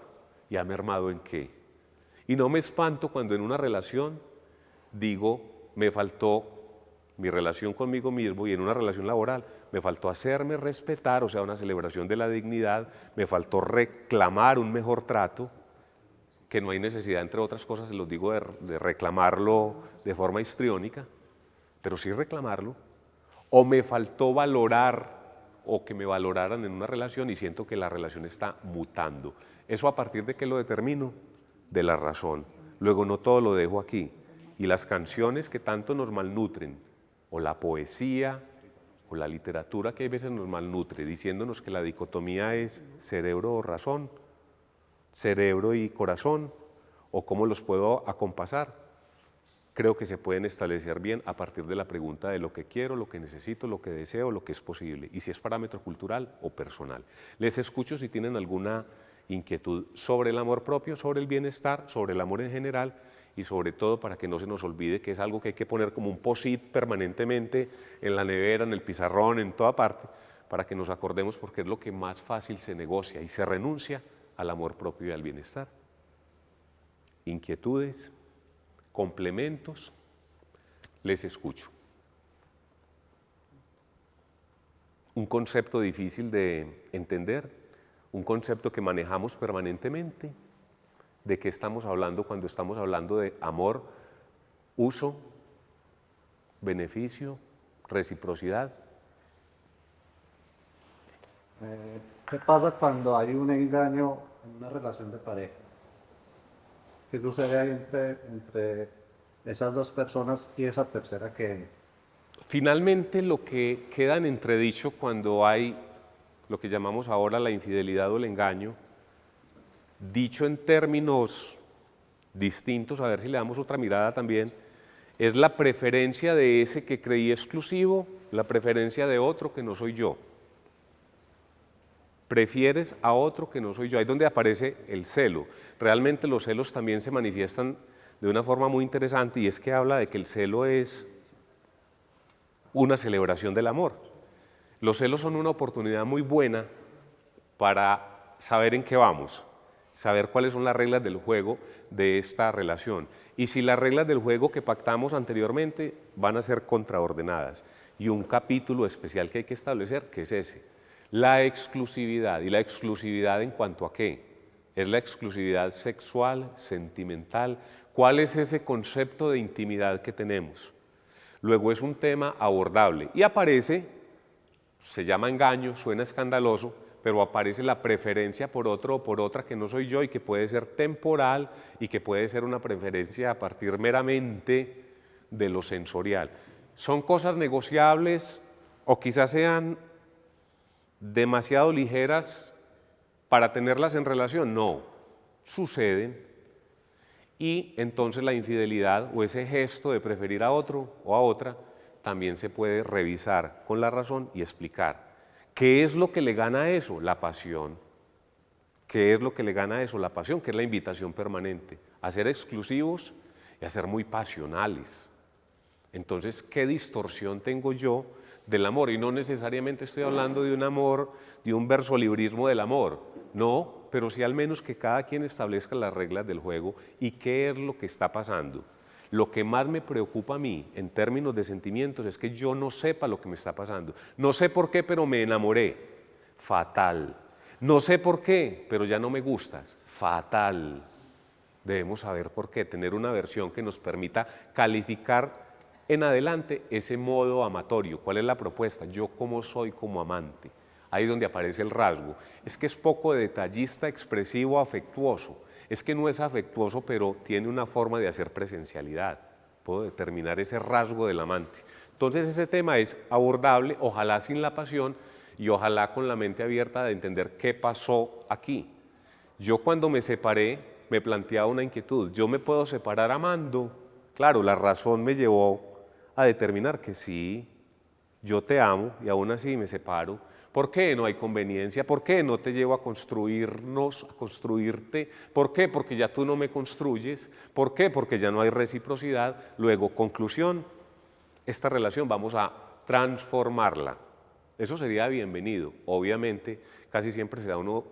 ¿Y ha mermado en qué? Y no me espanto cuando en una relación digo, me faltó mi relación conmigo mismo y en una relación laboral me faltó hacerme respetar, o sea, una celebración de la dignidad, me faltó reclamar un mejor trato, que no hay necesidad, entre otras cosas, se los digo, de reclamarlo de forma histriónica, pero sí reclamarlo, o me faltó valorar o que me valoraran en una relación y siento que la relación está mutando. ¿Eso a partir de qué lo determino? De la razón. Luego no todo lo dejo aquí. Y las canciones que tanto nos malnutren, o la poesía, o la literatura que a veces nos malnutre, diciéndonos que la dicotomía es cerebro o razón, cerebro y corazón, o cómo los puedo acompasar, creo que se pueden establecer bien a partir de la pregunta de lo que quiero, lo que necesito, lo que deseo, lo que es posible, y si es parámetro cultural o personal. Les escucho si tienen alguna inquietud sobre el amor propio, sobre el bienestar, sobre el amor en general, y sobre todo para que no se nos olvide que es algo que hay que poner como un post-it permanentemente en la nevera, en el pizarrón, en toda parte, para que nos acordemos porque es lo que más fácil se negocia y se renuncia al amor propio y al bienestar. Inquietudes, complementos, les escucho. Un concepto difícil de entender, un concepto que manejamos permanentemente. ¿De qué estamos hablando cuando estamos hablando de amor, uso, beneficio, reciprocidad? ¿Qué pasa cuando hay un engaño en una relación de pareja? ¿Qué sucede ahí entre esas dos personas y esa tercera que... Finalmente, lo que queda en entredicho cuando hay lo que llamamos ahora la infidelidad o el engaño, dicho en términos distintos, a ver si le damos otra mirada también, es la preferencia de ese que creí exclusivo, la preferencia de otro que no soy yo. Prefieres a otro que no soy yo, ahí es donde aparece el celo. Realmente los celos también se manifiestan de una forma muy interesante y es que habla de que el celo es una celebración del amor. Los celos son una oportunidad muy buena para saber en qué vamos, saber cuáles son las reglas del juego de esta relación y si las reglas del juego que pactamos anteriormente van a ser contraordenadas. Y un capítulo especial que hay que establecer, que es ese, la exclusividad. ¿Y la exclusividad en cuanto a qué? Es la exclusividad sexual, sentimental. ¿Cuál es ese concepto de intimidad que tenemos? Luego es un tema abordable y aparece, se llama engaño, suena escandaloso, pero aparece la preferencia por otro o por otra que no soy yo y que puede ser temporal y que puede ser una preferencia a partir meramente de lo sensorial. ¿Son cosas negociables o quizás sean demasiado ligeras para tenerlas en relación? No, suceden. Y entonces la infidelidad o ese gesto de preferir a otro o a otra también se puede revisar con la razón y explicar. ¿Qué es lo que le gana a eso? La pasión. ¿Qué es lo que le gana a eso? La pasión, que es la invitación permanente, a ser exclusivos y a ser muy pasionales. Entonces, ¿qué distorsión tengo yo del amor? Y no necesariamente estoy hablando de un amor, de un versolibrismo del amor. No, pero sí al menos que cada quien establezca las reglas del juego y qué es lo que está pasando. Lo que más me preocupa a mí en términos de sentimientos es que yo no sepa lo que me está pasando. No sé por qué, pero me enamoré. Fatal. No sé por qué, pero ya no me gustas. Fatal. Debemos saber por qué, tener una versión que nos permita calificar en adelante ese modo amatorio. ¿Cuál es la propuesta? Yo cómo soy como amante. Ahí es donde aparece el rasgo. Es que es poco detallista, expresivo, afectuoso. Es que no es afectuoso, pero tiene una forma de hacer presencialidad. Puedo determinar ese rasgo del amante. Entonces ese tema es abordable, ojalá sin la pasión y ojalá con la mente abierta de entender qué pasó aquí. Yo cuando me separé me planteaba una inquietud. ¿Yo me puedo separar amando? Claro, la razón me llevó a determinar que sí, yo te amo y aún así me separo. ¿Por qué no hay conveniencia? ¿Por qué no te llevo a construirnos, a construirte? ¿Por qué? Porque ya tú no me construyes. ¿Por qué? Porque ya no hay reciprocidad. Luego, conclusión, esta relación vamos a transformarla. Eso sería bienvenido. Obviamente, casi siempre se da uno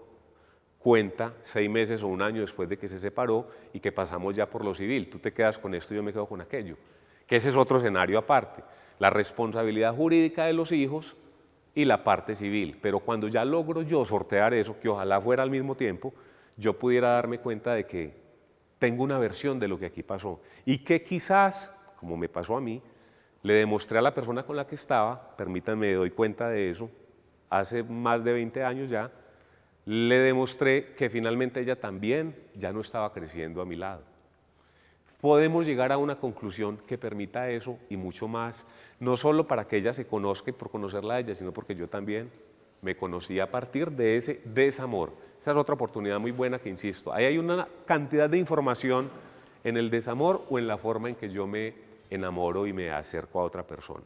cuenta 6 meses o un año después de que se separó y que pasamos ya por lo civil. Tú te quedas con esto y yo me quedo con aquello. Que ese es otro escenario aparte. La responsabilidad jurídica de los hijos y la parte civil. Pero cuando ya logro yo sortear eso, que ojalá fuera al mismo tiempo, yo pudiera darme cuenta de que tengo una versión de lo que aquí pasó y que quizás, como me pasó a mí, le demostré a la persona con la que estaba, permítanme, doy cuenta de eso, hace más de 20 años ya, le demostré que finalmente ella también ya no estaba creciendo a mi lado. Podemos llegar a una conclusión que permita eso y mucho más, no solo para que ella se conozca y por conocerla a ella, sino porque yo también me conocí a partir de ese desamor. Esa es otra oportunidad muy buena que insisto. Ahí hay una cantidad de información en el desamor o en la forma en que yo me enamoro y me acerco a otra persona.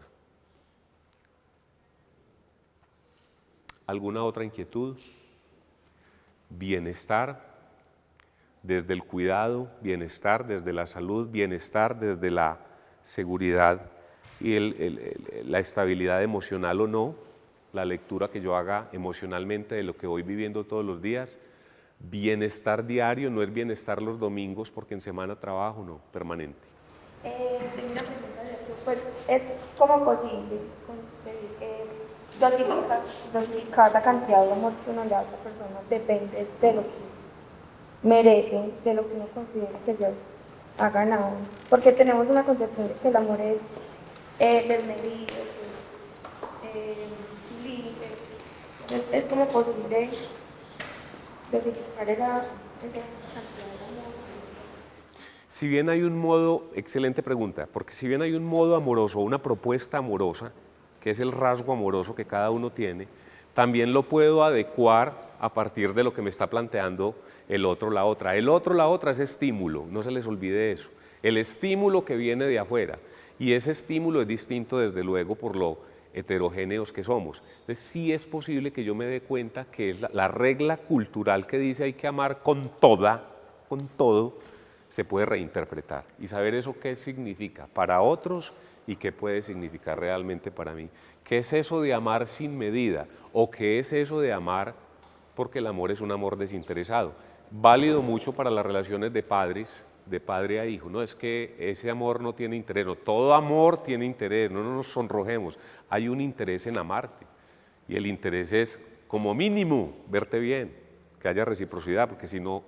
¿Alguna otra inquietud? Bienestar desde el cuidado, bienestar desde la salud, bienestar desde la seguridad y la estabilidad emocional o no, la lectura que yo haga emocionalmente de lo que voy viviendo todos los días. Bienestar diario, no es bienestar los domingos porque en semana trabajo, no, permanente. Tengo una pregunta de eso. Pues es como posible dosificar la cantidad de amor que uno le da a otra persona, depende de lo que merecen, de lo que uno considera que se ha ganado. Porque tenemos una concepción de que el amor es desmedido, sin límites. Entonces es como posible dosificar esa cantidad de amor. Si bien hay un modo, excelente pregunta, porque si bien hay un modo amoroso, una propuesta amorosa, que es el rasgo amoroso que cada uno tiene, también lo puedo adecuar a partir de lo que me está planteando el otro, la otra. El otro, la otra es estímulo, no se les olvide eso. El estímulo que viene de afuera. Y ese estímulo es distinto, desde luego, por lo heterogéneos que somos. Entonces, sí es posible que yo me dé cuenta que es la regla cultural que dice hay que amar con todo, se puede reinterpretar y saber eso qué significa para otros y qué puede significar realmente para mí. ¿Qué es eso de amar sin medida? ¿O qué es eso de amar porque el amor es un amor desinteresado? Válido mucho para las relaciones de padres, de padre a hijo, no es que ese amor no tiene interés, no, todo amor tiene interés, no nos sonrojemos, hay un interés en amarte y el interés es como mínimo verte bien, que haya reciprocidad, porque si no,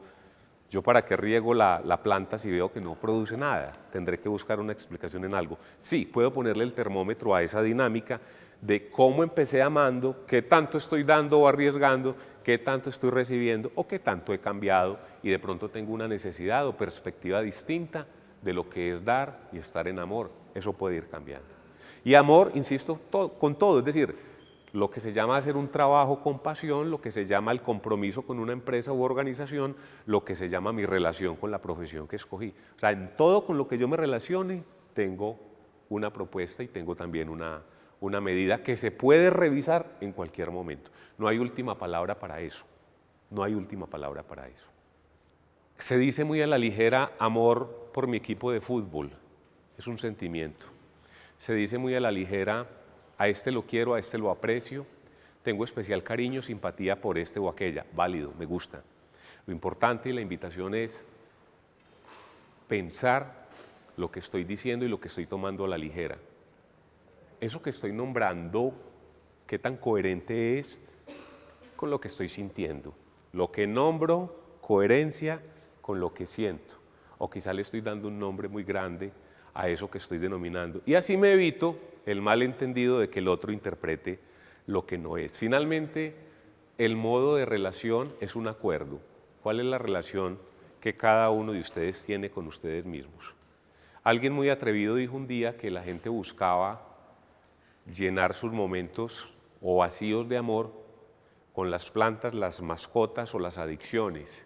yo para qué riego la planta si veo que no produce nada, tendré que buscar una explicación en algo. Sí, puedo ponerle el termómetro a esa dinámica de cómo empecé amando, qué tanto estoy dando o arriesgando, qué tanto estoy recibiendo o qué tanto he cambiado y de pronto tengo una necesidad o perspectiva distinta de lo que es dar y estar en amor. Eso puede ir cambiando. Y amor, insisto, con todo, es decir, lo que se llama hacer un trabajo con pasión, lo que se llama el compromiso con una empresa u organización, lo que se llama mi relación con la profesión que escogí. O sea, en todo con lo que yo me relacione, tengo una propuesta y tengo también una medida que se puede revisar en cualquier momento. No hay última palabra para eso. No hay última palabra para eso. Se dice muy a la ligera amor por mi equipo de fútbol. Es un sentimiento. Se dice muy a la ligera a este lo quiero, a este lo aprecio, tengo especial cariño, simpatía por este o aquella, válido, me gusta. Lo importante y la invitación es pensar lo que estoy diciendo y lo que estoy tomando a la ligera. Eso que estoy nombrando, ¿qué tan coherente es con lo que estoy sintiendo? Lo que nombro, coherencia con lo que siento. O quizá le estoy dando un nombre muy grande a eso que estoy denominando. Y así me evito el malentendido de que el otro interprete lo que no es. Finalmente, el modo de relación es un acuerdo. ¿Cuál es la relación que cada uno de ustedes tiene con ustedes mismos? Alguien muy atrevido dijo un día que la gente buscaba llenar sus momentos o vacíos de amor con las plantas, las mascotas o las adicciones.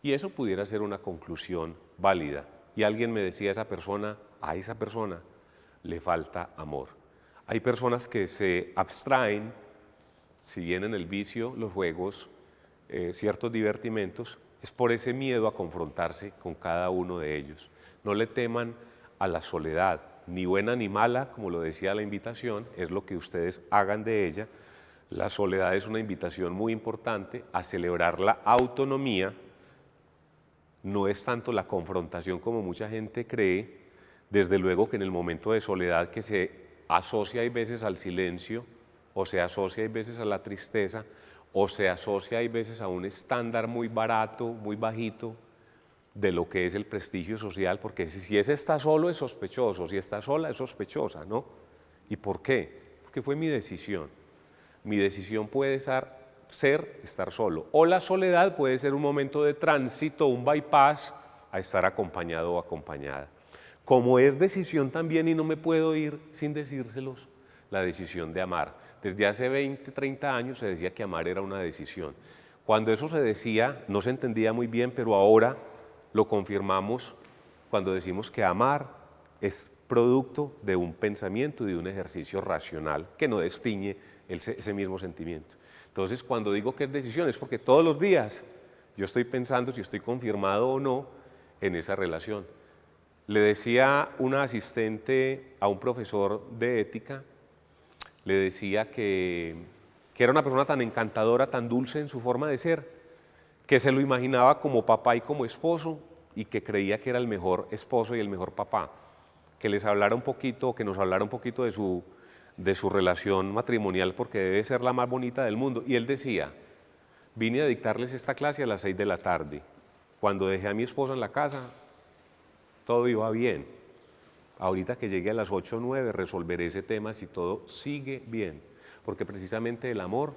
Y eso pudiera ser una conclusión válida. Y alguien me decía, a esa persona le falta amor. Hay personas que se abstraen, si bien en el vicio, los juegos, ciertos divertimentos, es por ese miedo a confrontarse con cada uno de ellos. No le teman a la soledad, ni buena ni mala, como lo decía la invitación, es lo que ustedes hagan de ella. La soledad es una invitación muy importante a celebrar la autonomía. No es tanto la confrontación como mucha gente cree, desde luego que en el momento de soledad que se asocia hay veces al silencio, o se asocia hay veces a la tristeza, o se asocia hay veces a un estándar muy barato, muy bajito, de lo que es el prestigio social, porque si ese está solo es sospechoso, si está sola es sospechosa, ¿no? ¿Y por qué? Porque fue mi decisión. Mi decisión puede ser estar solo, o la soledad puede ser un momento de tránsito, un bypass a estar acompañado o acompañada. Como es decisión también, y no me puedo ir sin decírselos, la decisión de amar. Desde hace 20, 30 años se decía que amar era una decisión. Cuando eso se decía, no se entendía muy bien, pero ahora lo confirmamos cuando decimos que amar es producto de un pensamiento y de un ejercicio racional que no distingue ese mismo sentimiento. Entonces, cuando digo que es decisión, es porque todos los días yo estoy pensando si estoy confirmado o no en esa relación. Le decía una asistente a un profesor de ética, le decía que era una persona tan encantadora, tan dulce en su forma de ser, que se lo imaginaba como papá y como esposo, y que creía que era el mejor esposo y el mejor papá. Que les hablara un poquito, que nos hablara un poquito de su relación matrimonial, porque debe ser la más bonita del mundo. Y él decía, vine a dictarles esta clase a las 6 de la tarde. Cuando dejé a mi esposa en la casa, todo iba bien. Ahorita que llegue a las 8 o 9 resolveré ese tema si todo sigue bien, porque precisamente el amor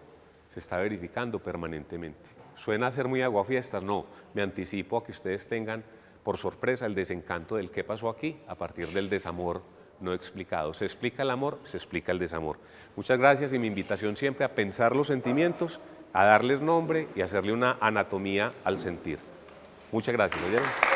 se está verificando permanentemente. ¿Suena a ser muy aguafiestas? No, me anticipo a que ustedes tengan por sorpresa el desencanto del qué pasó aquí a partir del desamor no explicado. Se explica el amor, se explica el desamor. Muchas gracias, y mi invitación siempre a pensar los sentimientos, a darles nombre y a hacerle una anatomía al sentir. Muchas gracias. ¿Oyeron?